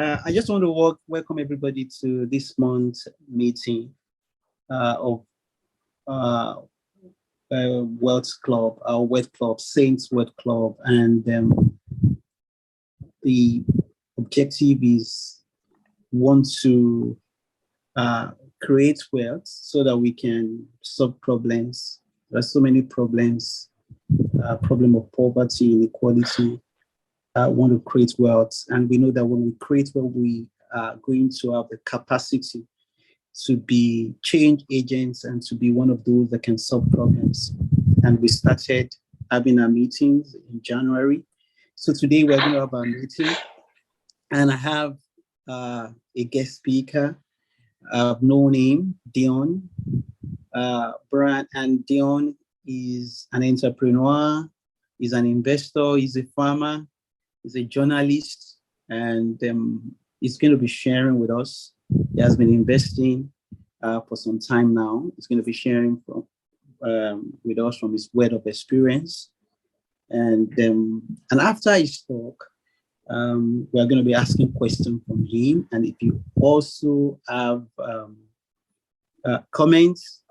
I just want to welcome everybody to this month's meeting of uh, Wealth Club, our Wealth Club, Saints Wealth Club. And the objective is want to create wealth so that we can solve problems. There are so many problems, problem of poverty, inequality. Want to create wealth. And we know that when we create wealth, we are going to have the capacity to be change agents and to be one of those that can solve problems. And we started having our meetings in January. So today we're going to have our meeting. And I have a guest speaker. I've known him, Dion. Brad, and Dion is an entrepreneur, he's an investor, he's a farmer, he's a journalist, and he's going to be sharing with us. He has been investing for some time now. He's going to be sharing with us from his word of experience. And after his talk, we're going to be asking questions from him. And if you also have comments,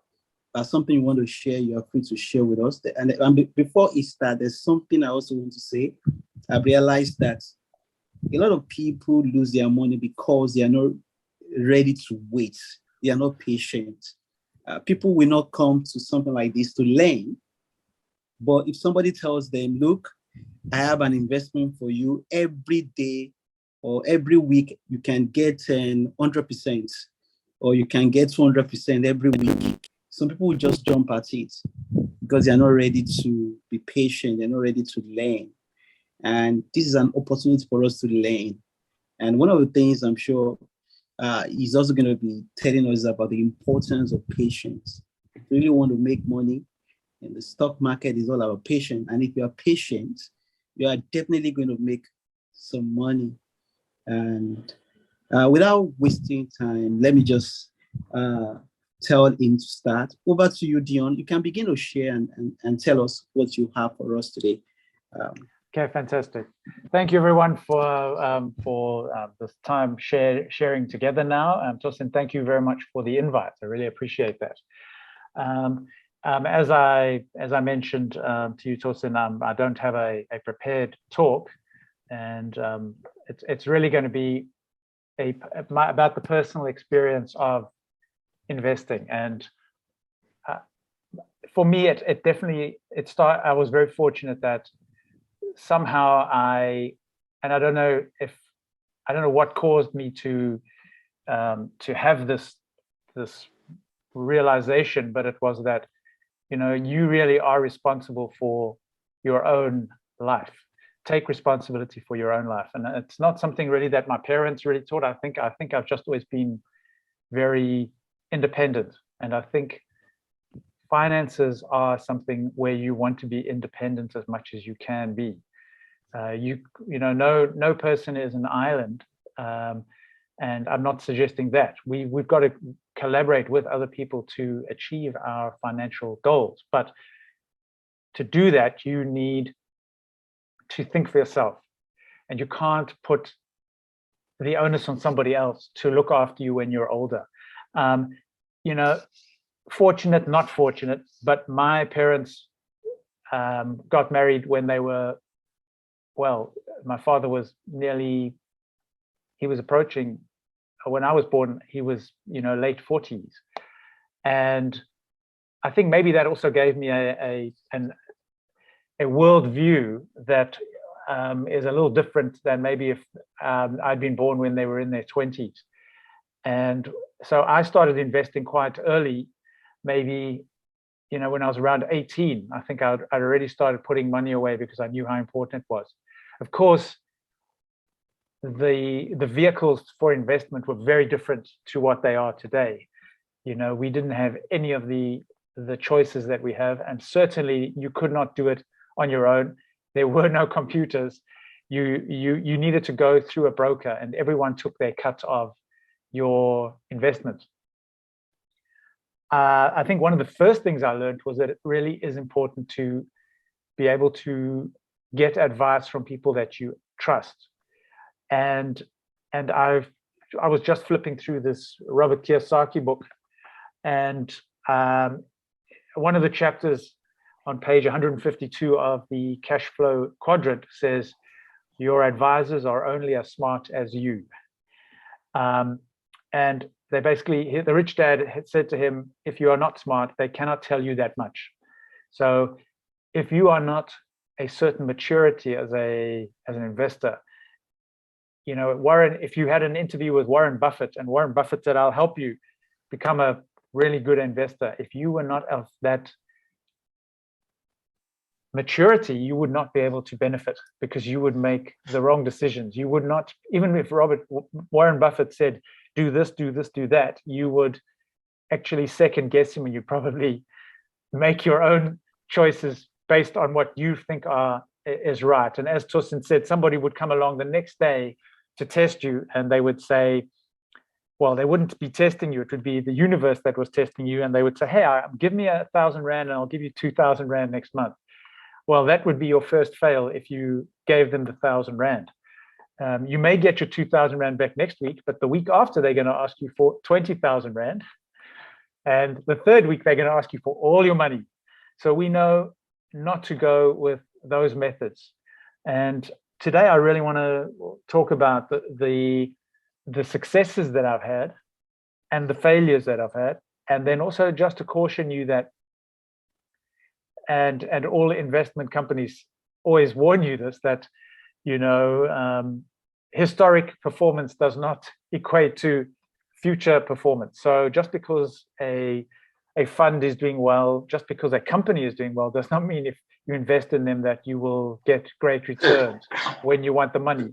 something you want to share, you are free to share with us. And before it starts, there's something I also want to say. I've realized that a lot of people lose their money because they are not ready to wait. They are not patient. People will not come to something like this to learn. But if somebody tells them, look, I have an investment for you every day or every week, you can get 100% or you can get 200% every week. Some people will just jump at it because they are not ready to be patient. They're not ready to learn. And this is an opportunity for us to learn. And one of the things I'm sure he's also going to be telling us about the importance of patience. If you really want to make money in the stock market, is all about patience. And if you are patient, you are definitely going to make some money. And without wasting time, let me just tell him to start. Over to you, Dion. You can begin to share and tell us what you have for us today. Okay, fantastic. Thank you, everyone, for this time sharing together now. Tosin, thank you very much for the invite. I really appreciate that. As I mentioned to you, Tosin, I don't have a prepared talk, and it's really going to be about the personal experience of investing. And for me, it definitely started. I was very fortunate that somehow I don't know what caused me to have this realization, but it was that, you really are responsible for your own life. Take responsibility for your own life. And it's not something really that my parents really taught. I think I've just always been very independent. And I think finances are something where you want to be independent as much as you can be. No person is an island, and I'm not suggesting that. We've got to collaborate with other people to achieve our financial goals. But to do that, you need to think for yourself, and you can't put the onus on somebody else to look after you when you're older. Fortunate, not fortunate, but my parents got married when they were, my father was approaching, when I was born, he was, late 40s. And I think maybe that also gave me a worldview that is a little different than maybe if I'd been born when they were in their 20s. And so I started investing quite early, maybe, when I was around 18. I think I'd already started putting money away because I knew how important it was. Of course, the vehicles for investment were very different to what they are today. We didn't have any of the choices that we have, and certainly you could not do it on your own. There were no computers. You needed to go through a broker, and everyone took their cut of your investment. I think one of the first things I learned was that it really is important to be able to get advice from people that you trust. And I was just flipping through this Robert Kiyosaki book, and one of the chapters on page 152 of the cash flow quadrant says, your advisors are only as smart as you. And they basically, the rich dad had said to him, if you are not smart, they cannot tell you that much. So if you are not a certain maturity as an investor, you know, Warren, if you had an interview with Warren Buffett and Warren Buffett said, I'll help you become a really good investor, if you were not of that maturity, you would not be able to benefit, because you would make the wrong decisions. You would not, even if Warren Buffett said, do this, do this, do that, you would actually second guess him, and you probably make your own choices based on what you think is right. And as Torsten said, somebody would come along the next day to test you, and they would say, well, they wouldn't be testing you, it would be the universe that was testing you, and they would say, hey, give me 1,000 Rand and I'll give you 2,000 Rand next month. Well, that would be your first fail if you gave them the 1,000 Rand. You may get your 2,000 Rand back next week, but the week after, they're going to ask you for 20,000 Rand. And the third week, they're going to ask you for all your money. So we know not to go with those methods. And today, I really want to talk about the successes that I've had and the failures that I've had. And then also just to caution you that, and all investment companies always warn you this, that, you know, historic performance does not equate to future performance. So just because a fund is doing well, just because a company is doing well, does not mean if you invest in them that you will get great returns when you want the money.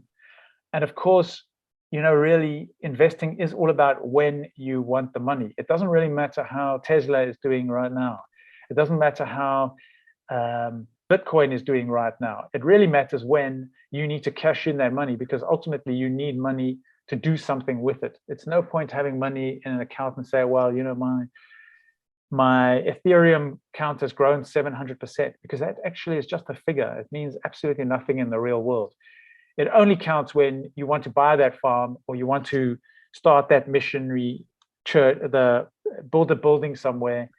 And of course, you know, really investing is all about when you want the money. It doesn't really matter how Tesla is doing right now. It doesn't matter how Bitcoin is doing right now. It really matters when you need to cash in that money, because ultimately you need money to do something with it. It's no point having money in an account and say, well, you know, my Ethereum count has grown 700%, because that actually is just a figure. It means absolutely nothing in the real world. It only counts when you want to buy that farm, or you want to start that missionary church, build a building somewhere,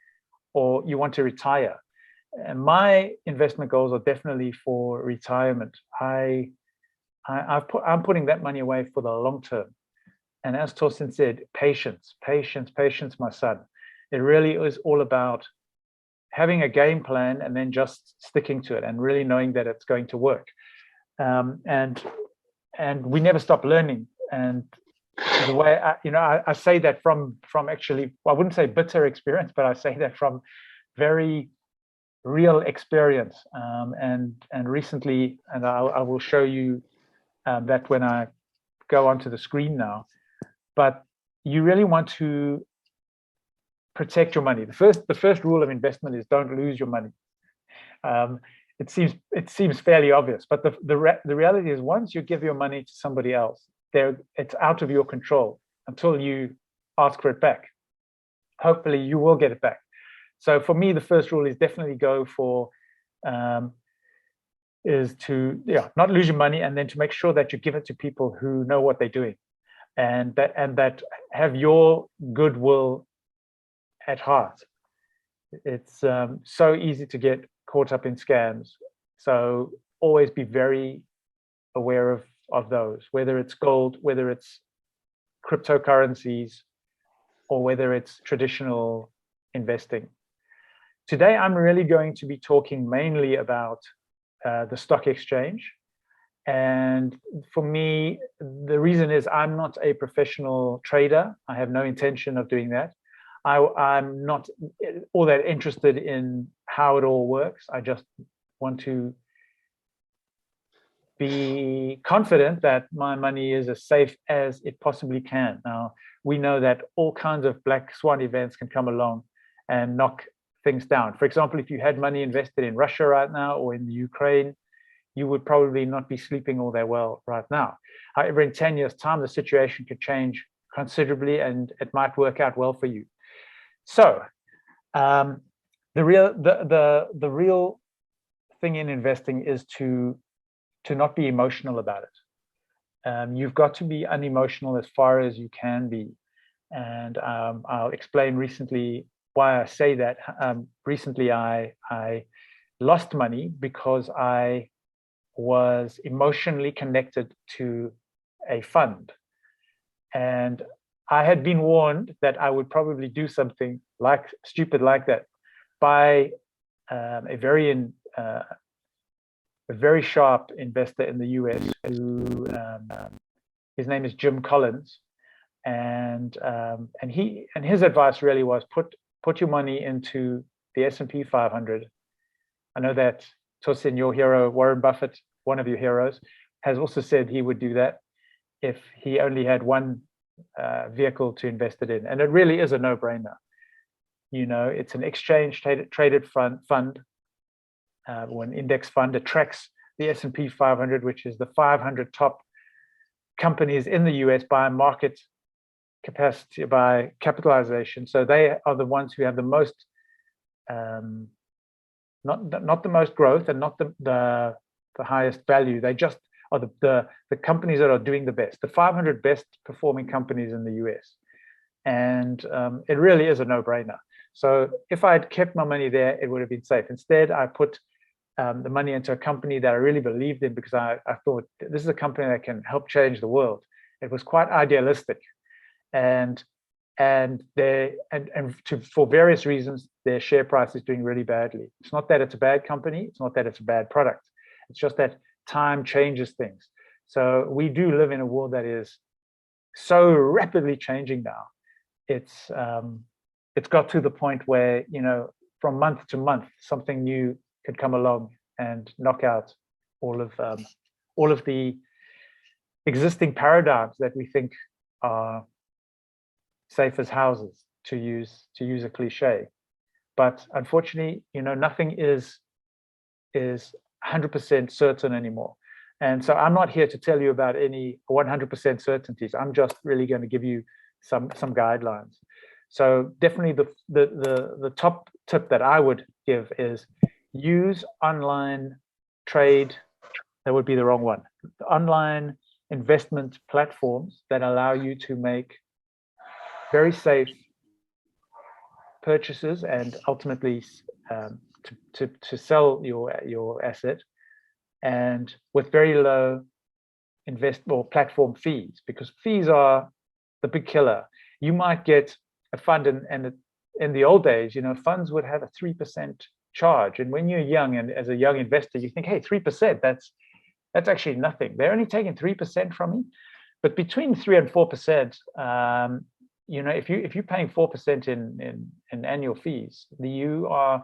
or you want to retire. And my investment goals are definitely for retirement. I'm putting that money away for the long term. And as Torsten said, patience, patience, patience, my son. It really is all about having a game plan and then just sticking to it and really knowing that it's going to work. And we never stop learning. And the way I say that from actually, well, I wouldn't say bitter experience, but I say that from very real experience. And recently, and I will show you that when I go onto the screen now. But you really want to protect your money. The first rule of investment is don't lose your money. It seems fairly obvious, but the reality is, once you give your money to somebody else, it's out of your control until you ask for it back. Hopefully, you will get it back. So for me, the first rule is definitely go for is to not lose your money, and then to make sure that you give it to people who know what they're doing, and that have your goodwill at heart. It's so easy to get caught up in scams. So always be very aware of those, whether it's gold, whether it's cryptocurrencies, or whether it's traditional investing. Today, I'm really going to be talking mainly about the stock exchange. And for me, the reason is I'm not a professional trader. I have no intention of doing that. I'm not all that interested in how it all works. I just want to be confident that my money is as safe as it possibly can. Now, we know that all kinds of black swan events can come along and knock things down. For example, if you had money invested in Russia right now or in the Ukraine, you would probably not be sleeping all that well right now. However, in 10 years' time, the situation could change considerably, and it might work out well for you. So the real thing in investing is to not be emotional about it. you've got to be unemotional as far as you can be. And I'll explain recently why I say that. Recently, I lost money because I was emotionally connected to a fund. And I had been warned that I would probably do something stupid like that by a very sharp investor in the US who his name is Jim Collins, and his advice really was put your money into the S&P 500. I know that Tosin, your hero, Warren Buffett, one of your heroes, has also said he would do that if he only had one vehicle to invest it in. And it really is a no-brainer. You know, it's an exchange traded fund, or an index fund. It tracks the S&P 500, which is the 500 top companies in the US by market capacity, by capitalization. So they are the ones who have the most, not the most growth and not the highest value. They just are the companies that are doing the best, the 500 best performing companies in the US. And it really is a no-brainer. So if I had kept my money there, it would have been safe. Instead, I put the money into a company that I really believed in, because I thought this is a company that can help change the world. It was quite idealistic, and for various reasons, their share price is doing really badly. It's not that it's a bad company. It's not that it's a bad product. It's just that time changes things. So we do live in a world that is so rapidly changing now. It's got to the point where, you know, from month to month, something new could come along and knock out all of the existing paradigms that we think are safe as houses, to use a cliche. But unfortunately, you know, nothing is 100% certain anymore. And so I'm not here to tell you about any 100% certainties. I'm just really going to give you some guidelines. So definitely the top tip that I would give is use online trade. That would be the wrong one. Online investment platforms that allow you to make very safe purchases and ultimately to sell your asset, and with very low platform fees, because fees are the big killer. You might get a fund, and in the old days, you know, funds would have a 3% charge, and when you're young and as a young investor, you think, hey, 3%, that's actually nothing. They're only taking 3% from me. But between 3 and 4%, you know, if you're paying 4% in annual fees, you are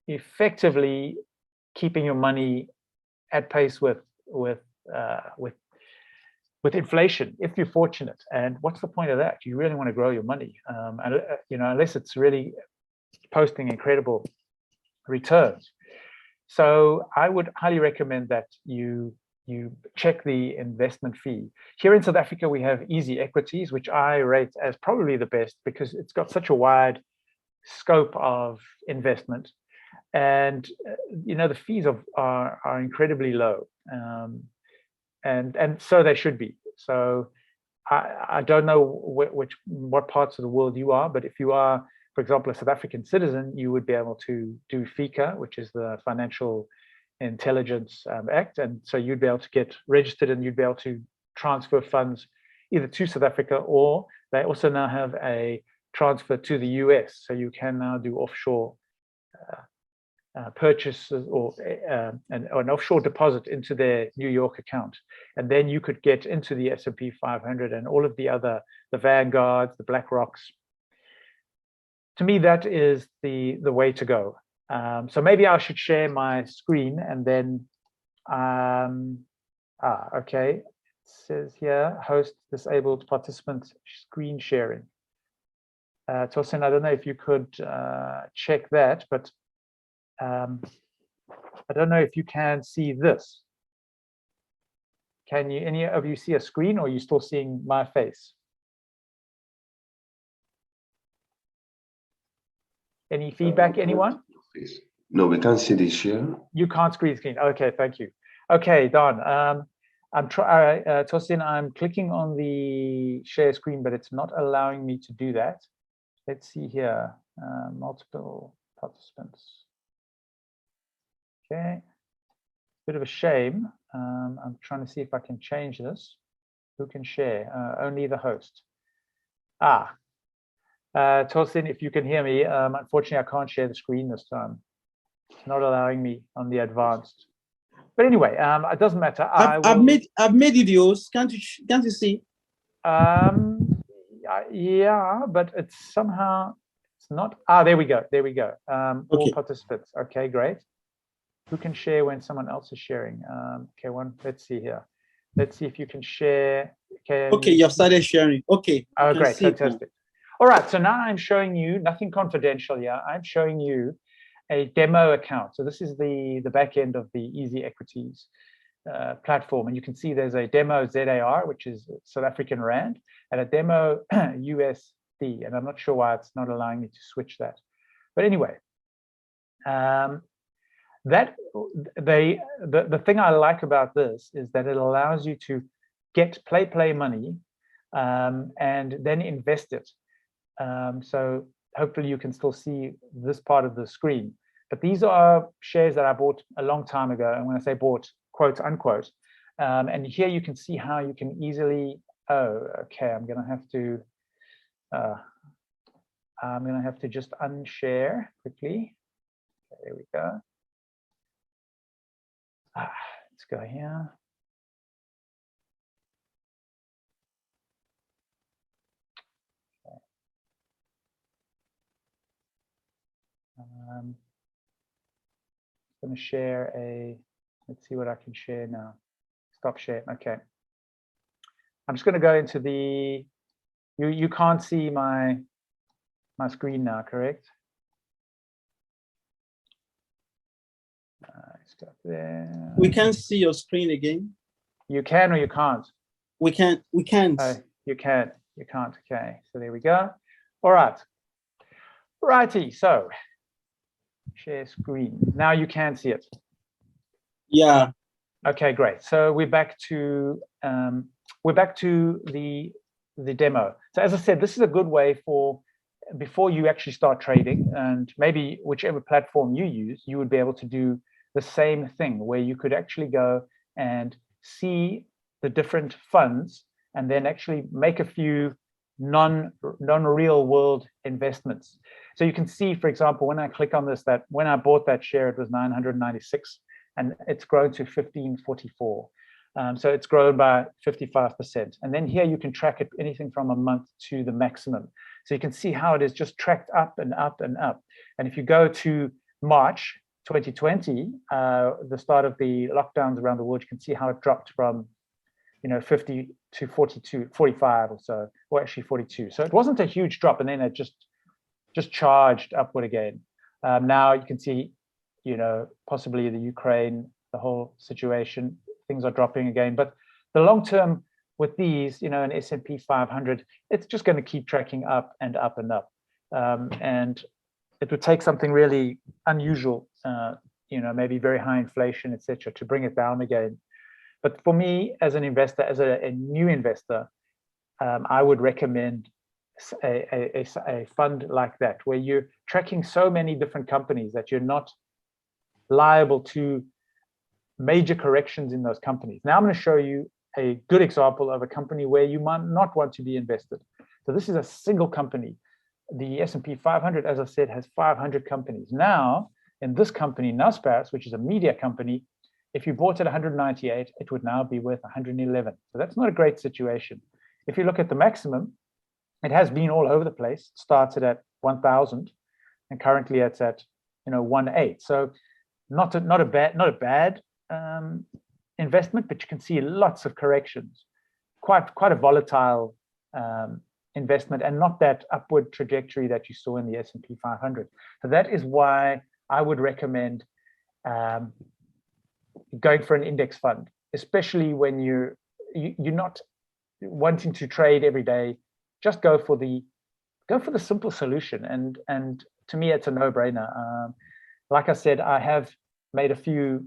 effectively keeping your money at pace with inflation, if you're fortunate. And what's the point of that? You really want to grow your money, and you know, unless it's really posting incredible returns. So I would highly recommend that you check the investment fee. Here in South Africa, we have Easy Equities, which I rate as probably the best, because it's got such a wide scope of investment, and you know, the fees are incredibly low, and so they should be. So I don't know what parts of the world you are, but if you are, for example, a South African citizen, you would be able to do FICA, which is the Financial Intelligence Act, and so you'd be able to get registered, and you'd be able to transfer funds either to South Africa, or they also now have a transfer to the US, so you can now do offshore purchases, or an offshore deposit into their New York account, and then you could get into the S&P 500 and all of the other, the Vanguards, the BlackRocks. To me, that is the way to go. So maybe I should share my screen, and then okay, it says here, host disabled participant screen sharing. Tosin, I don't know if you could check that, but I don't know if you can see this. Can you, any of you, see a screen, or are you still seeing my face? Any feedback, anyone? No, we can't see this here. You can't screen. Okay, thank you. Okay, Don. Tosin, I'm clicking on the share screen, but it's not allowing me to do that. Let's see here, multiple participants. Okay, bit of a shame. I'm trying to see if I can change this. Who can share? Only the host. Tosin, if you can hear me, unfortunately, I can't share the screen this time. It's not allowing me on the advanced. But anyway, it doesn't matter. I've made videos. Can't you see? Yeah, but it's somehow it's not. There we go. There we go. All participants. Okay, great. Who can share when someone else is sharing? Okay, let's see here. Let's see if you can share. Okay, you've started sharing. Okay. Oh, great, fantastic. All right, so now I'm showing you nothing confidential here. I'm showing you a demo account. So this is the back end of the Easy Equities platform, and you can see there's a demo ZAR, which is South African Rand, and a demo USD, and I'm not sure why it's not allowing me to switch that. But anyway, the thing I like about this is that it allows you to get play money and then invest it. So hopefully you can still see this part of the screen. But these are shares that I bought a long time ago. And when I say bought, quote unquote, and here you can see how you can easily, I'm gonna have to just unshare quickly. Okay, there we go. Let's go here. I'm going to share let's see what I can share now. Stop share. Okay. I'm just going to go into you can't see my screen now, correct? Let's go there. We can't see your screen again. You can or you can't? We can't. Oh, you can. You can't. Okay. So there we go. All right. Righty. So share screen. Now you can see it. Yeah. Okay, great. So we're back to the demo. So as I said, this is a good way before you actually start trading, and maybe whichever platform you use, you would be able to do the same thing where you could actually go and see the different funds and then actually make a few non-real world investments. So you can see, for example, when I click on this, that when I bought that share, it was 996 and it's grown to 1544. So it's grown by 55%. And then here you can track it anything from a month to the maximum. So you can see how it is just tracked up and up and up. And if you go to March 2020, the start of the lockdowns around the world, you can see how it dropped from 50 to 42, 45 or so, or actually 42. So it wasn't a huge drop, and then it just charged upward again. Now you can see, possibly the Ukraine, the whole situation, things are dropping again. But the long term with these, an S&P 500, it's just going to keep tracking up and up and up. And it would take something really unusual, maybe very high inflation, etc., to bring it down again. But for me, as an investor, as a new investor, I would recommend a fund like that, where you're tracking so many different companies that you're not liable to major corrections in those companies. Now I'm going to show you a good example of a company where you might not want to be invested. So this is a single company. The S&P 500, as I said, has 500 companies. Now, in this company, Naspers, which is a media company, if you bought at 198, it would now be worth 111. So that's not a great situation. If you look at the maximum, it has been all over the place. It started at 1,000, and currently it's at 1.8. So not a bad investment, but you can see lots of corrections. Quite a volatile investment, and not that upward trajectory that you saw in the S&P 500. So that is why I would recommend going for an index fund, especially when you're not wanting to trade every day. Just go for the simple solution, and to me it's a no-brainer. Like I said, I have made a few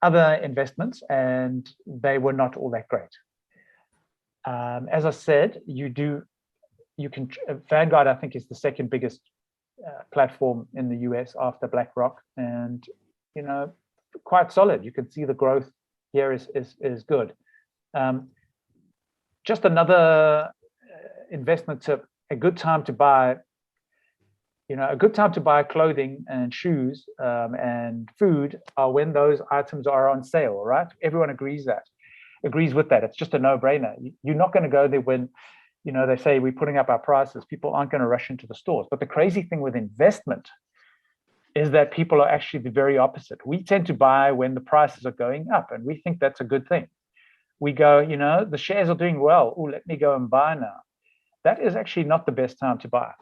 other investments, and they were not all that great. As I said, Vanguard, I think, is the second biggest platform in the US after BlackRock, and quite solid. You can see the growth here is good. Just another investment tip: a good time to buy. A good time to buy clothing and shoes and food are when those items are on sale, right? Everyone agrees with that. It's just a no-brainer. You're not going to go there when, they say we're putting up our prices. People aren't going to rush into the stores. But the crazy thing with investment is that people are actually the very opposite. We tend to buy when the prices are going up, and we think that's a good thing. We go, the shares are doing well. Oh, let me go and buy now. That is actually not the best time to buy.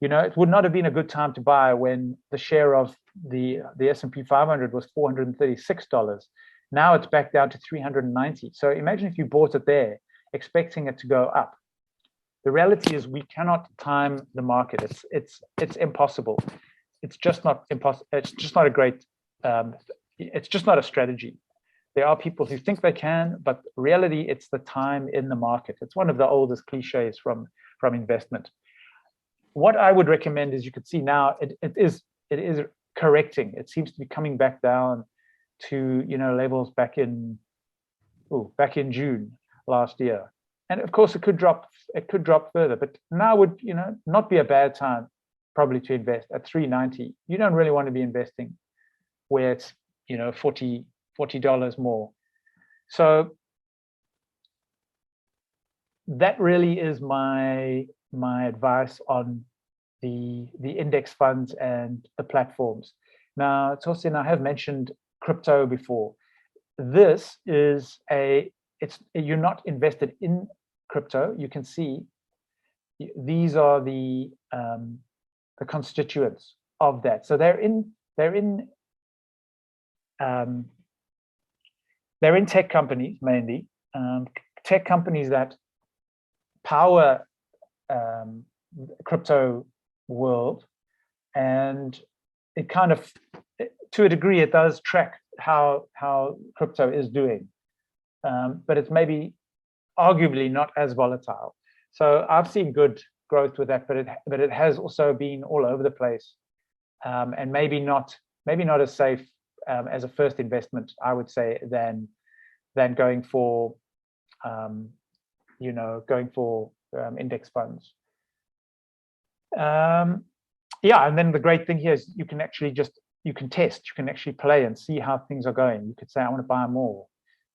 It would not have been a good time to buy when the share of the S&P 500 was $436. Now it's back down to $390. So imagine if you bought it there, expecting it to go up. The reality is we cannot time the market. It's impossible. It's just not impossible. It's just not a great. It's just not a strategy. There are people who think they can, but reality, it's the time in the market. It's one of the oldest cliches from investment. What I would recommend is, you could see now it is correcting. It seems to be coming back down to levels back in June last year, and of course it could drop further. But now would not be a bad time probably to invest at $390. You don't really want to be investing where it's $40 more. So that really is my advice on the index funds and the platforms. Now, Tosin, I have mentioned crypto before. This is you're not invested in crypto. You can see these are the constituents of that. So they're in tech companies mainly, tech companies that power crypto world, and it kind of, to a degree, it does track how crypto is doing, but it's maybe arguably not as volatile. So I've seen good growth with that, but it has also been all over the place, and maybe not as safe as a first investment, I would say, than going for index funds. And then the great thing here is you can actually you can actually play and see how things are going. You could say, I want to buy more.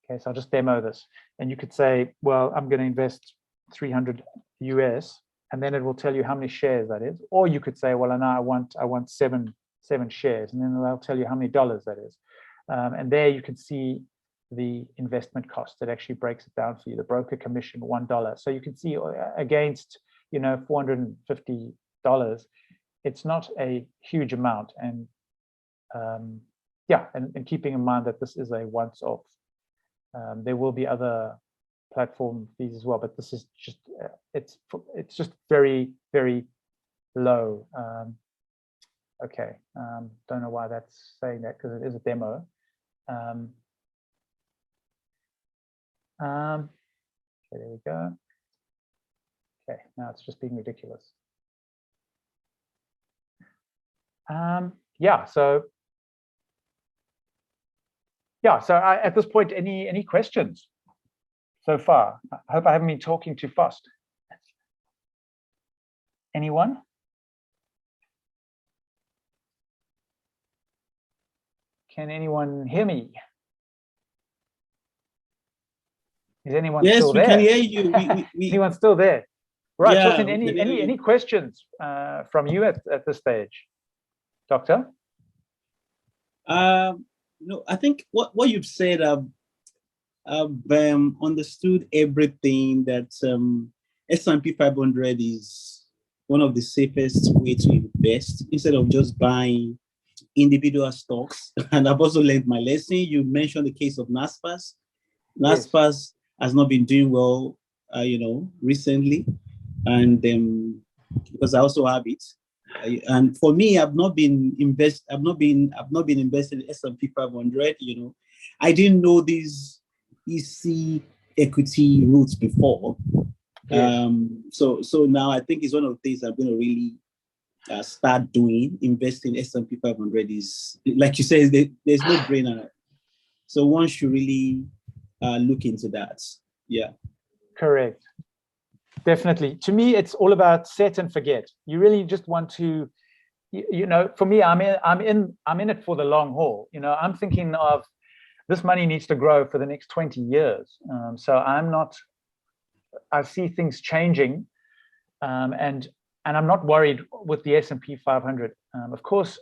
Okay, so I'll just demo this, and you could say, well, I'm going to invest 300 US, and then it will tell you how many shares that is. Or you could say, well, I want seven shares, and then they'll tell you how many dollars that is. And there you can see the investment cost. It actually breaks it down for you. The broker commission, $1. So you can see against $450, it's not a huge amount. And and keeping in mind that this is a once-off. There will be other platform fees as well, but this is just it's just very, very low. Okay, don't know why that's saying that, because it is a demo. Okay, there we go. Okay, now it's just being ridiculous. So at this point, any questions so far? I hope I haven't been talking too fast. Anyone? Can anyone hear me? Is anyone still there? Yes, we can hear you. Anyone still there? Right, yeah, Tosin, any questions from you at this stage, Doctor? No, I think what you've said, I've understood everything, that S&P 500 is one of the safest way to invest instead of just buying individual stocks. And I've also learned my lesson. You mentioned the case of Naspers. Naspers has not been doing well, recently, and because I also have it. And for me, I've not been invested in S&P 500. I didn't know these easy equity routes before. Yeah. So now I think it's one of the things I'm going to really start doing. Investing S&P 500 is, like you said, there's no brainer. So one should really look into that. Yeah. Correct. Definitely. To me, it's all about set and forget. You really just want to, you know, for me, I'm in it for the long haul. You know, I'm thinking of this money needs to grow for the next 20 years. So I see things changing, and I'm not worried with the S&P 500. Of course,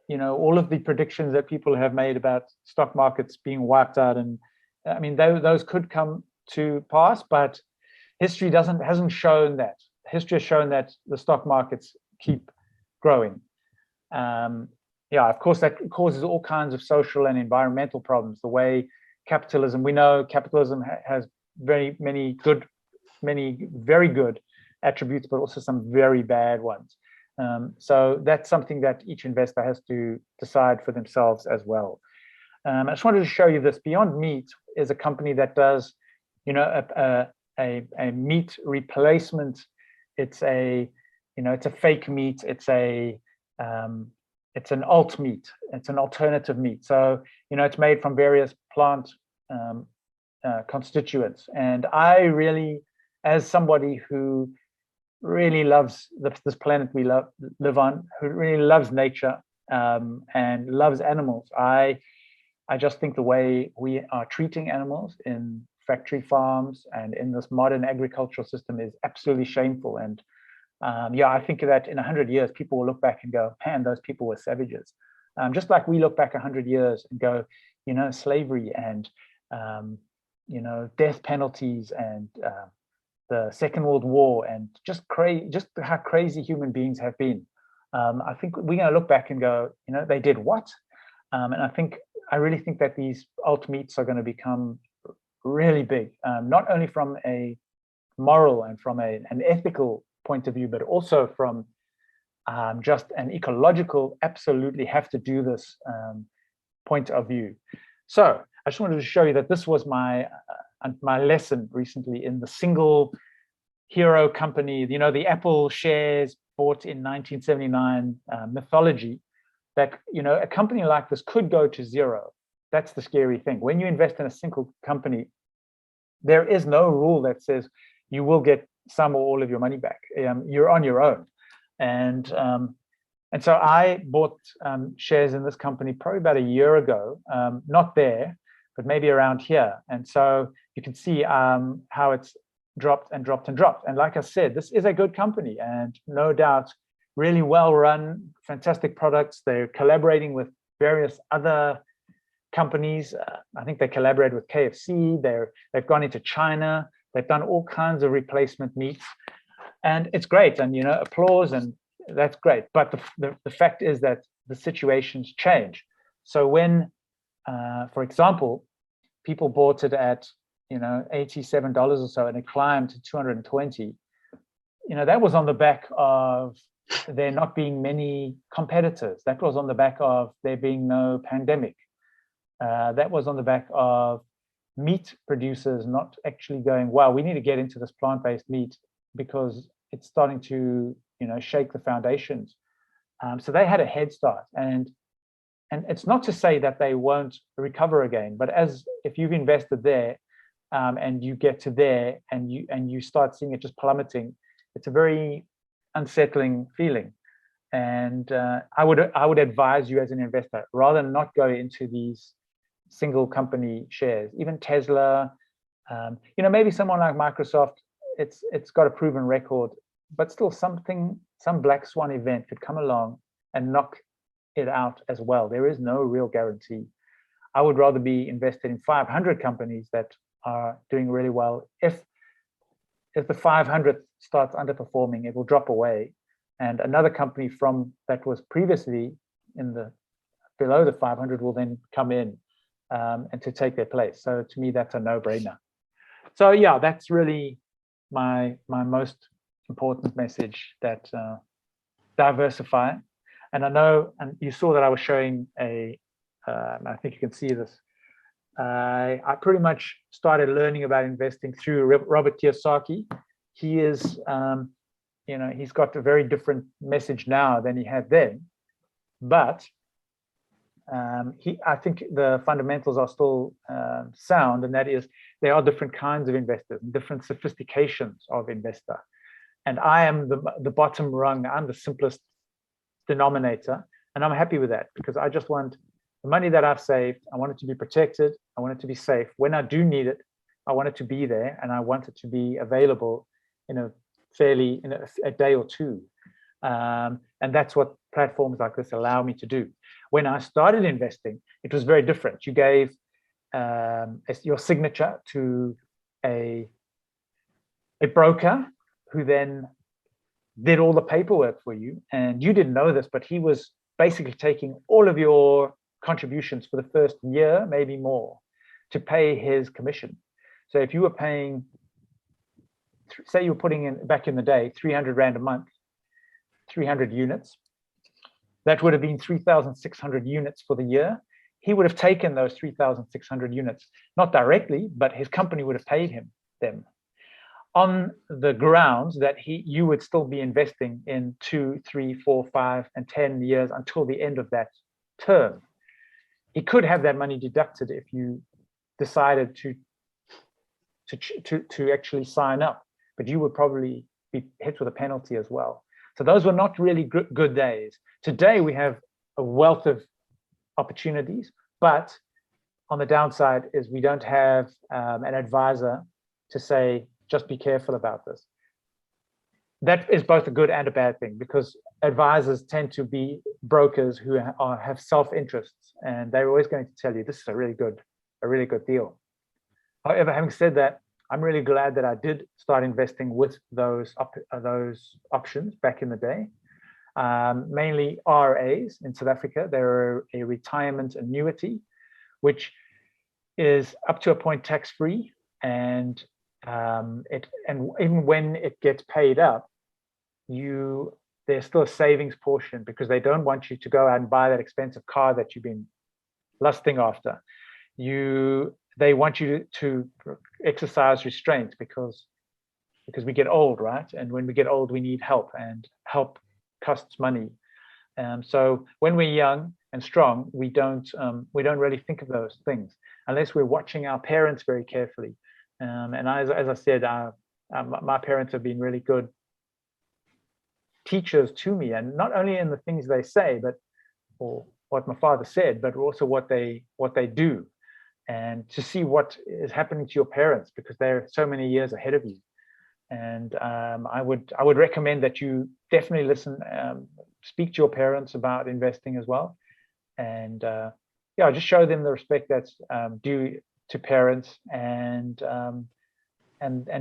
you know, all of the predictions that people have made about stock markets being wiped out, and I mean, those could come to pass, but history hasn't shown that. History has shown that the stock markets keep growing. Yeah, of course, that causes all kinds of social and environmental problems. The way capitalism, we know capitalism has many very good attributes, but also some very bad ones. So that's something that each investor has to decide for themselves as well. I just wanted to show you this. Beyond Meat is a company that does, you know, a meat replacement. It's a fake meat. It's an alt meat. It's an alternative meat. So, you know, it's made from various plant constituents. And I really, as somebody who really loves this planet we live on, who really loves nature and loves animals, I just think the way we are treating animals in factory farms and in this modern agricultural system is absolutely shameful. And yeah, I think that in 100 years, people will look back and go, man, those people were savages. Just like we look back 100 years and go, you know, slavery and, you know, death penalties and the Second World War and just how crazy human beings have been. I think we're going to look back and go, you know, they did what? And I really think that these alt meats are going to become really big, not only from a moral and from an ethical point of view, but also from just an ecological, absolutely have to do this point of view. So I just wanted to show you that this was my lesson recently in the single hero company, you know, the Apple shares bought in 1979 mythology, that, you know, a company like this could go to zero. That's the scary thing. When you invest in a single company, there is no rule that says you will get some or all of your money back. You're on your own. And so I bought shares in this company probably about a year ago, not there, but maybe around here. And so you can see how it's dropped and dropped and dropped. And like I said, this is a good company and no doubt really well run, fantastic products. They're collaborating with various other companies. I think they collaborate with KFC. They've gone into China. They've done all kinds of replacement meats, and it's great. And, you know, applause, and that's great. But the fact is that the situations change. So when, for example, people bought it at, you know, $87 or so, and it climbed to 220, you know, that was on the back of there not being many competitors. That was on the back of there being no pandemic. That was on the back of meat producers not actually going, wow, we need to get into this plant-based meat because it's starting to, you know, shake the foundations. So they had a head start, and it's not to say that they won't recover again, but if you've invested there and you get to there and you start seeing it just plummeting, it's a very unsettling feeling. And I would advise you as an investor, rather than not go into these single company shares, even Tesla, you know, maybe someone like Microsoft, it's got a proven record, but still some black swan event could come along and knock it out as well. There is no real guarantee. I would rather be invested in 500 companies that are doing really well. If the 500th starts underperforming, it will drop away, and another company from that was previously below the 500 will then come in and to take their place. So to me, that's a no-brainer. So yeah, that's really my most important message, that diversify. And I know, and you saw that I was showing I think you can see this, I pretty much started learning about investing through Robert Kiyosaki. He is, he's got a very different message now than he had then, but I think the fundamentals are still sound, and that is there are different kinds of investors, different sophistications of investor. And I am the bottom rung. I'm the simplest denominator, and I'm happy with that because I just want the money that I've saved. I want it to be protected. I want it to be safe. When I do need it, I want it to be there, and I want it to be available in a day or two. And that's what platforms like this allow me to do. When I started investing, it was very different. You gave your signature to a broker who then did all the paperwork for you. And you didn't know this, but he was basically taking all of your contributions for the first year, maybe more, to pay his commission. So if you were paying, say you were putting in, back in the day, 300 Rand a month, 300 units, that would have been 3,600 units for the year. He would have taken those 3,600 units, not directly, but his company would have paid him them, on the grounds that you would still be investing in 2, 3, 4, 5, and 10 years until the end of that term. He could have that money deducted if you decided to actually sign up, but you would probably be hit with a penalty as well. So those were not really good days. Today we have a wealth of opportunities, but on the downside is we don't have an advisor to say, just be careful about this. That is both a good and a bad thing, because advisors tend to be brokers who have self-interests, and they're always going to tell you this is a really good deal. However, having said that, I'm really glad that I did start investing with those options back in the day. Mainly RAs in South Africa. They're a retirement annuity, which is up to a point tax-free, and even when it gets paid up, there's still a savings portion, because they don't want you to go out and buy that expensive car that you've been lusting after. They want you to exercise restraint because we get old, right? And when we get old, we need help, and help costs money. So when we're young and strong, we don't really think of those things unless we're watching our parents very carefully. And as I said, my parents have been really good teachers to me, and not only in the things they say, or what my father said, but also what they do, and to see what is happening to your parents, because they're so many years ahead of you. And I would recommend that you definitely listen, speak to your parents about investing as well, and just show them the respect that's due to parents, and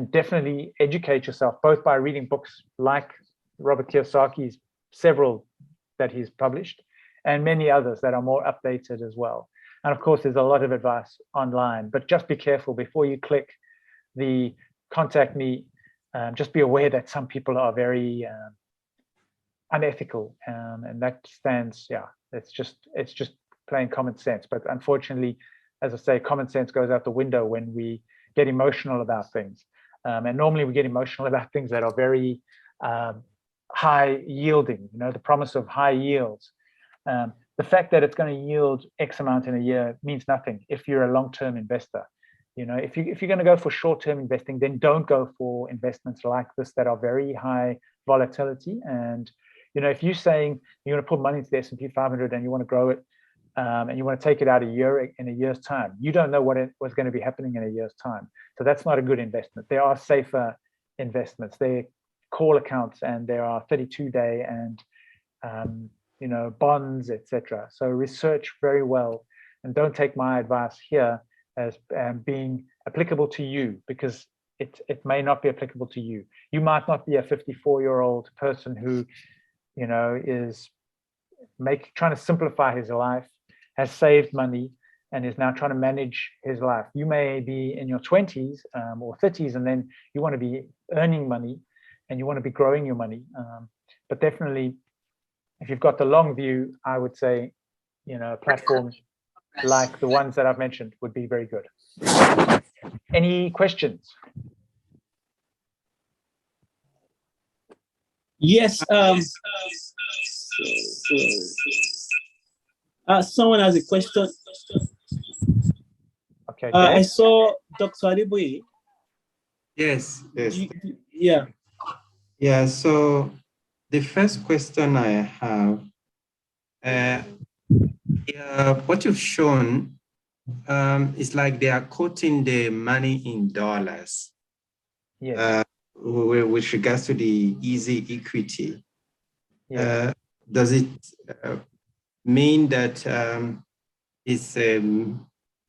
definitely educate yourself, both by reading books like Robert Kiyosaki's several that he's published, and many others that are more updated as well. And of course, there's a lot of advice online, but just be careful before you click the contact me. Just be aware that some people are very unethical, and that stands, it's just plain common sense. But unfortunately, as I say, common sense goes out the window when we get emotional about things. And normally we get emotional about things that are very high yielding, the promise of high yields. The fact that it's going to yield X amount in a year means nothing if you're a long-term investor. If you're going to go for short-term investing, then don't go for investments like this that are very high volatility. And if you're saying you're going to put money into the S&P 500 and you want to grow it, and you want to take it out in a year's time, you don't know what's going to be happening in a year's time. So that's not a good investment. There are safer investments. There are call accounts, and there are 32-day and bonds, etc. So research very well, and don't take my advice here as being applicable to you, because it may not be applicable to you. You might not be a 54-year-old person who is trying to simplify his life, has saved money, and is now trying to manage his life. You may be in your 20s or 30s, and then you want to be earning money and you want to be growing your money. But definitely, if you've got the long view, I would say, platforms like the ones that I've mentioned would be very good. Any questions? Yes. Someone has a question. Okay. I saw Dr. Adeboye. Yes. Yeah. Yeah. So the first question I have, what you've shown is like they are quoting the money in dollars. Yes. With regards to the easy equity. Yes. Does it mean that it's a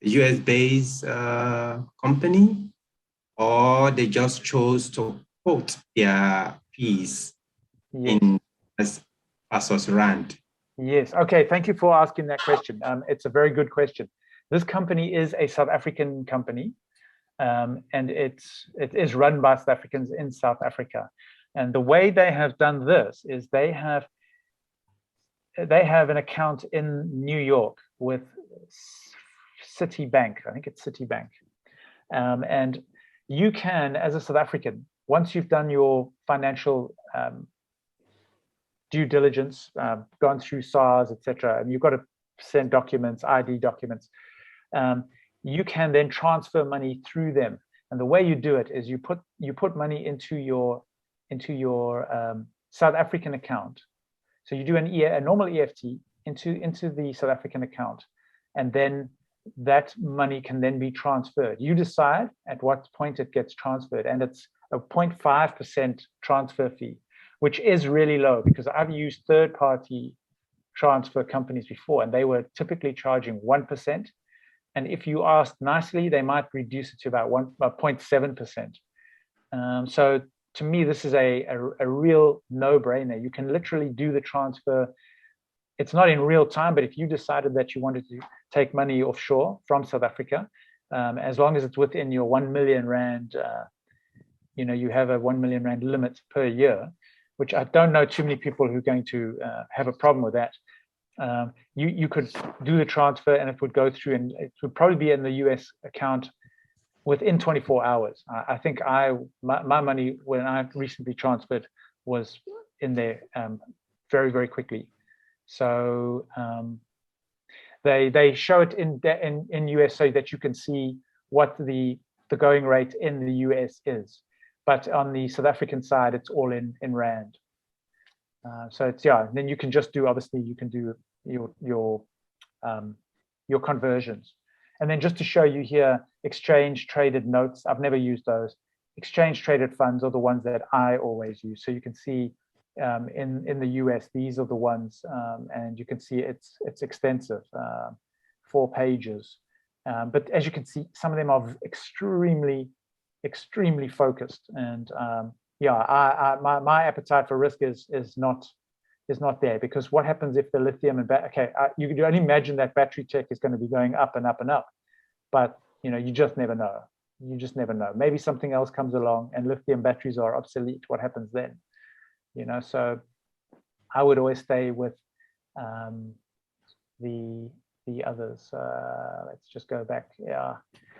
US-based company, or they just chose to quote their piece in versus rand? Yes. Okay. Thank you for asking that question. It's a very good question. This company is a South African company, and it is run by South Africans in South Africa. And the way they have done this is they have an account in New York with Citibank. I think it's Citibank. And you can, as a South African, once you've done your financial due diligence, gone through SARS, etc., and you've got to send documents, ID documents, you can then transfer money through them. And the way you do it is you put money into your South African account. So you do a normal EFT into the South African account, and then that money can then be transferred. You decide at what point it gets transferred, and it's a 0.5% transfer fee, which is really low, because I've used third-party transfer companies before, and they were typically charging 1%. And if you asked nicely, they might reduce it to about 0.7%. So to me, this is a real no-brainer. You can literally do the transfer. It's not in real time, but if you decided that you wanted to take money offshore from South Africa, as long as it's within your 1 million rand, you have a 1 million rand limit per year, which I don't know too many people who are going to have a problem with that. You could do the transfer, and it would go through, and it would probably be in the US account within 24 hours. I think my money, when I recently transferred, was in there very, very quickly. So they show it in US so that you can see what the going rate in the US is. But on the South African side, it's all in rand. So it's, then you can just do, obviously you can do your conversions. And then just to show you here, exchange traded notes, I've never used those. Exchange traded funds are the ones that I always use. So you can see in the US, these are the ones, and you can see it's extensive, 4 pages. But as you can see, some of them are extremely focused. And my appetite for risk is not there, because what happens if the lithium and you can only imagine that battery tech is going to be going up and up and up, but you just never know. Maybe something else comes along and lithium batteries are obsolete. What happens then? So I would always stay with the others. Let's just go back.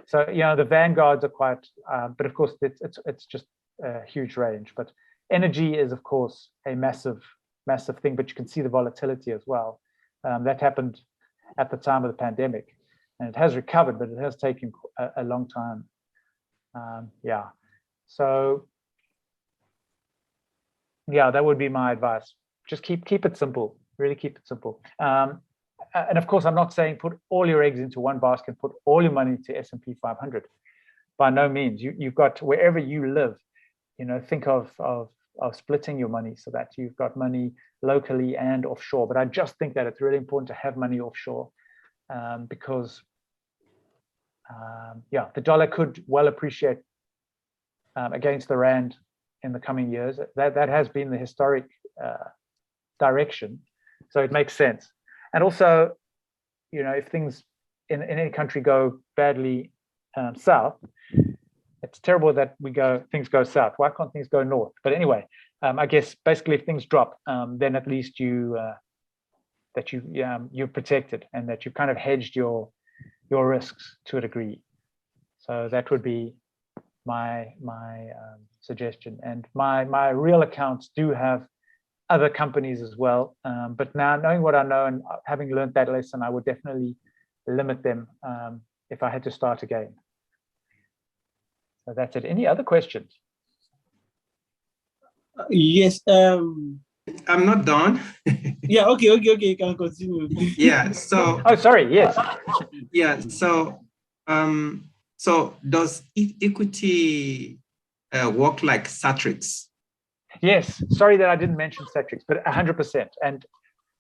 So the vanguards are quite, but of course it's just a huge range. But energy is of course a massive thing, but you can see the volatility as well. That happened at the time of the pandemic, and it has recovered, but it has taken a long time. So that would be my advice. Just keep it simple. Really keep it simple. And of course, I'm not saying put all your eggs into one basket, put all your money to S&P 500. By no means. You've got, wherever you live, think of splitting your money so that you've got money locally and offshore. But I just think that it's really important to have money offshore, because the dollar could well appreciate against the rand in the coming years. That has been the historic direction, so it makes sense. And also, if things in any country go badly south, it's terrible that things go south. Why can't things go north? But anyway, I guess basically if things drop, then at least you that you're protected and that you've kind of hedged your risks to a degree. So that would be my suggestion. And my real accounts do have other companies as well. But now, knowing what I know and having learned that lesson, I would definitely limit them if I had to start again. So that's it. Any other questions? Yes. I'm not done. Yeah. Okay. You can continue. Yeah. So. Oh, sorry. Yes. Yeah. So. So does equity work like Satrix? Yes. Sorry that I didn't mention Satrix, but 100%. And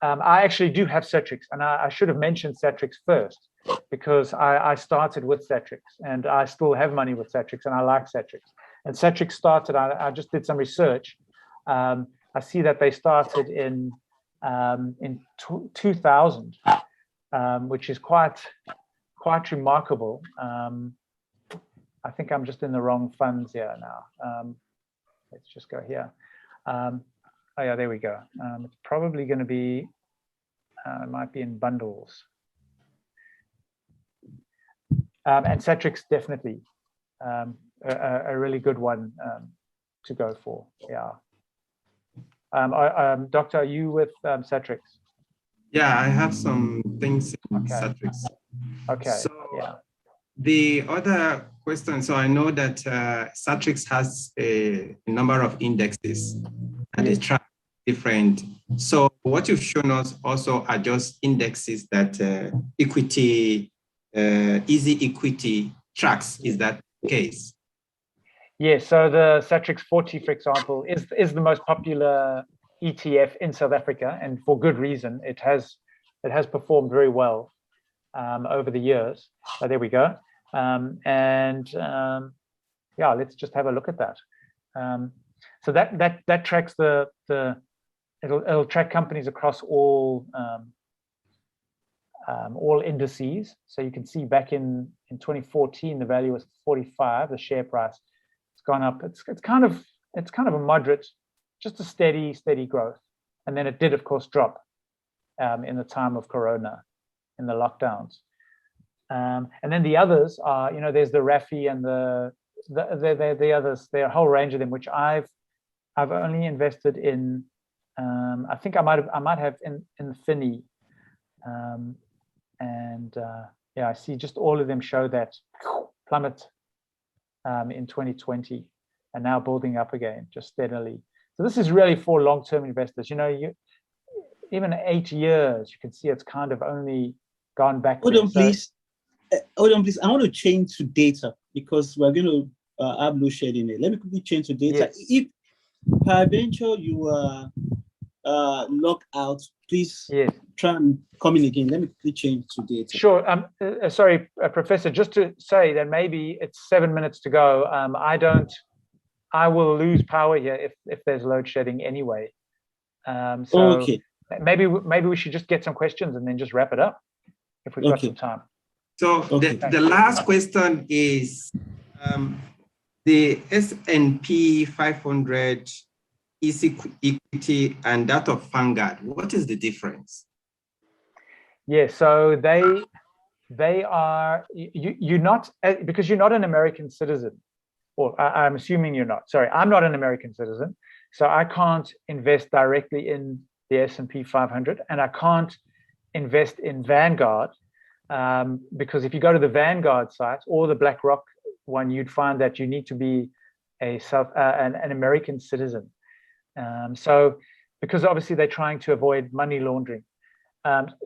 I actually do have Satrix, and I should have mentioned Satrix first because I started with Satrix, and I still have money with Satrix, and I like Satrix. And Satrix started. I just did some research. I see that they started in 2000, which is quite remarkable. I think I'm just in the wrong funds here now. Let's just go here. Oh yeah, there we go. It's probably going to be, it might be in bundles. And Satrix definitely a really good one to go for. Yeah. Doctor, are you with Satrix? Yeah, I have some things in Satrix. Okay. So yeah. The other question, so I know that Satrix has a number of indexes and they track different. So what you've shown us also are just indexes that easy equity tracks. Is that the case? Yes, so the Satrix 40, for example, is the most popular ETF in South Africa, and for good reason. It has performed very well over the years. So there we go. Yeah, let's just have a look at that. So that tracks it'll track companies across all indices. So you can see back in 2014 the value was 45, the share price. It's gone up. It's kind of a moderate, just a steady growth, and then it did of course drop in the time of Corona, in the lockdowns, and then the others are, there's the RAFI and the others. There are a whole range of them, which I've only invested in. I think I might have in Finny, yeah, I see just all of them show that plummet in 2020 and now building up again just steadily. So this is really for long-term investors. Even 8 years, you can see it's kind of only gone back. Hold on, please. Hold on, please. I want to change to data because we're going to have load shedding it. Let me quickly change to data. Yes. If peradventure you are locked out, please try and come in again. Let me quickly change to data. Sure. Sorry, Professor, just to say that maybe it's 7 minutes to go. I will lose power here if there's load shedding anyway. So okay. Maybe we should just get some questions and then just wrap it up if we've got some time. So the last question is the S&P 500 easy equity and that of Vanguard. What is the difference? Yeah, so they are, you're not, because you're not an American citizen, or I'm assuming you're not. Sorry, I'm not an American citizen, so I can't invest directly in the S&P 500, and I can't invest in Vanguard because if you go to the Vanguard site or the BlackRock one, you'd find that you need to be an American citizen. So because obviously they're trying to avoid money laundering.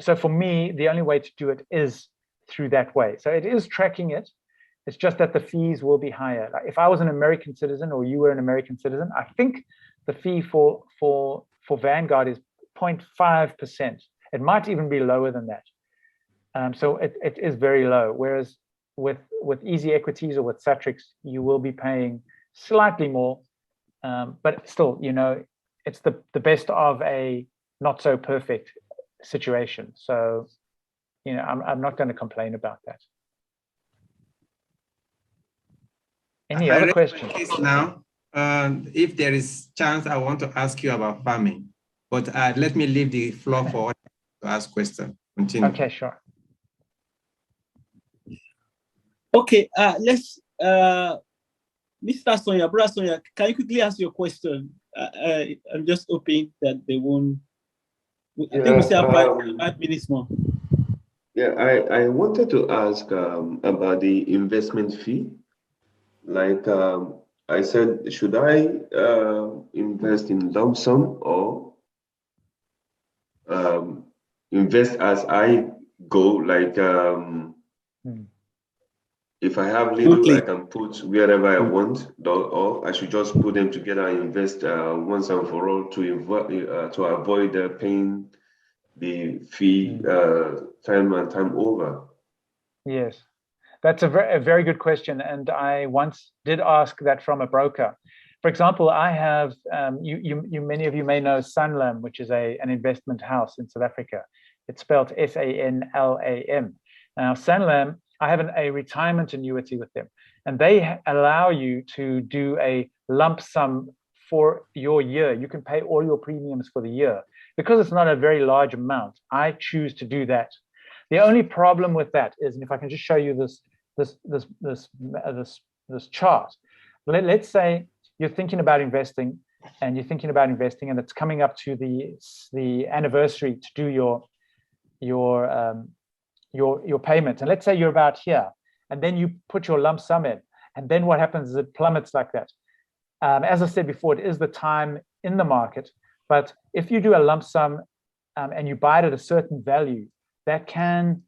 So for me, the only way to do it is through that way. So it is tracking it. It's just that the fees will be higher. Like if I was an American citizen or you were an American citizen, I think the fee for Vanguard is 0.5%. It might even be lower than that. So it is very low. Whereas with easy equities or with Satrix, you will be paying slightly more, but still, it's the best of a not so perfect situation. So, I'm not going to complain about that. Any other questions? Now, if there is chance, I want to ask you about farming, but let me leave the floor for to ask questions. Continue. Okay, sure. Okay, let's, Mr. Sonia, Brother Sonia, can you quickly ask your question? I'm just hoping that they won't. I think we still have 5 minutes more. Yeah, I wanted to ask about the investment fee. Like I said, should I invest in lump sum or invest as I go? Like if I have little, Motley. I can put wherever I want, or I should just put them together and invest once and for all to avoid paying the fee time and time over. Yes, that's a very good question, and I once did ask that from a broker. For example, I have many of you may know Sanlam, which is an investment house in South Africa. It's spelled SANLAM. Now, Sanlam, I have a retirement annuity with them, and they allow you to do a lump sum for your year. You can pay all your premiums for the year. Because it's not a very large amount, I choose to do that. The only problem with that is, and if I can just show you this chart. Let's say you're thinking about investing, and it's coming up to the anniversary to do your payment. And let's say you're about here, and then you put your lump sum in, and then what happens is it plummets like that. As I said before, it is the time in the market. But if you do a lump sum and you buy it at a certain value, that can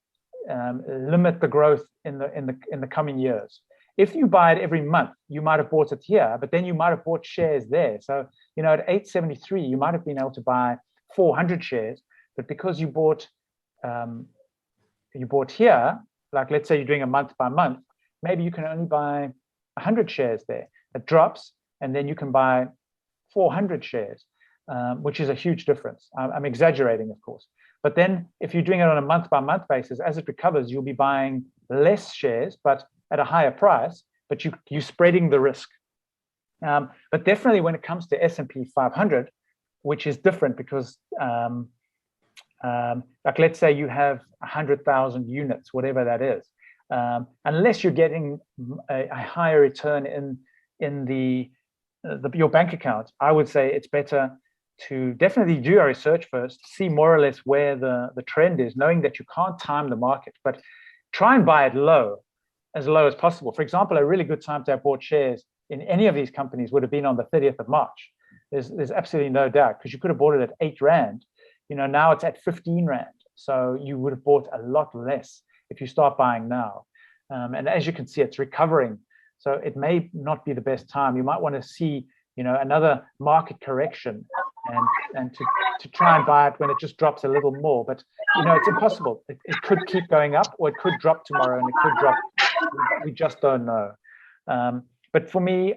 limit the growth in the coming years. If you buy it every month, you might have bought it here, but then you might have bought shares there. So, you know, at 873, you might have been able to buy 400 shares, but because you bought here, like let's say you're doing a month by month, maybe you can only buy 100 shares there. It drops, and then you can buy 400 shares. Which is a huge difference. I'm exaggerating, of course. But then if you're doing it on a month-by-month basis, as it recovers, you'll be buying less shares, but at a higher price, but you're spreading the risk. But definitely when it comes to S&P 500, which is different because, like let's say you have 100,000 units, whatever that is, unless you're getting a higher return in your bank account, I would say it's better to definitely do your research first, see more or less where the trend is, knowing that you can't time the market, but try and buy it low as possible. For example, a really good time to have bought shares in any of these companies would have been on the 30th of March. There's absolutely no doubt, because you could have bought it at 8 Rand. You know, now it's at 15 Rand. So you would have bought a lot less if you start buying now. And as you can see, it's recovering. So it may not be the best time. You might want to see, you know, another market correction and to try and buy it when it just drops a little more. But, you know, it's impossible. It could keep going up, or it could drop tomorrow, and it could drop. We just don't know. But for me,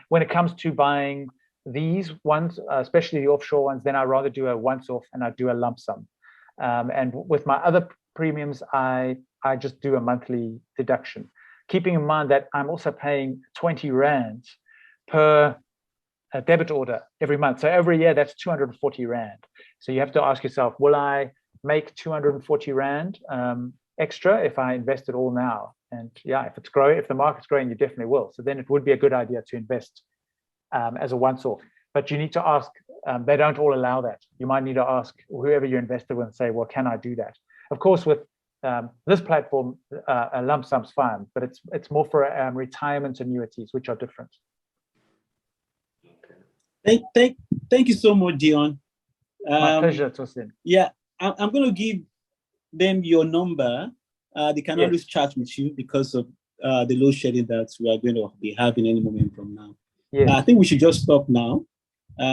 when it comes to buying these ones, especially the offshore ones, then I'd rather do a once-off and I do a lump sum. And with my other premiums, I just do a monthly deduction, keeping in mind that I'm also paying 20 Rand per debit order every month. So every year, that's 240 Rand. So you have to ask yourself, will I make 240 Rand extra if I invest it all now? And yeah, if the market's growing, you definitely will. So then it would be a good idea to invest as a once-off. But you need to ask, they don't all allow that. You might need to ask whoever you're invested with and say, well, can I do that? Of course, with this platform, a lump sum's fine, but it's more for retirement annuities, which are different. Thank you so much, Dion. My pleasure, Tosin. Yeah, I'm going to give them your number. They can always chat with you because of the load shedding that we are going to be having any moment from now. Yes. I think we should just stop now.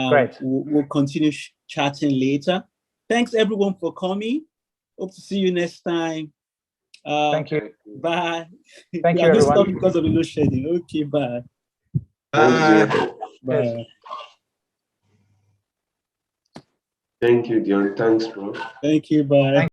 Great. We'll continue chatting later. Thanks, everyone, for coming. Hope to see you next time. Thank you. Bye. Thank you, I just everyone. stopped because of the load shedding. Okay, bye. Bye. Yes. Thank you, Dion. Thanks, bro. Thank you. Bye.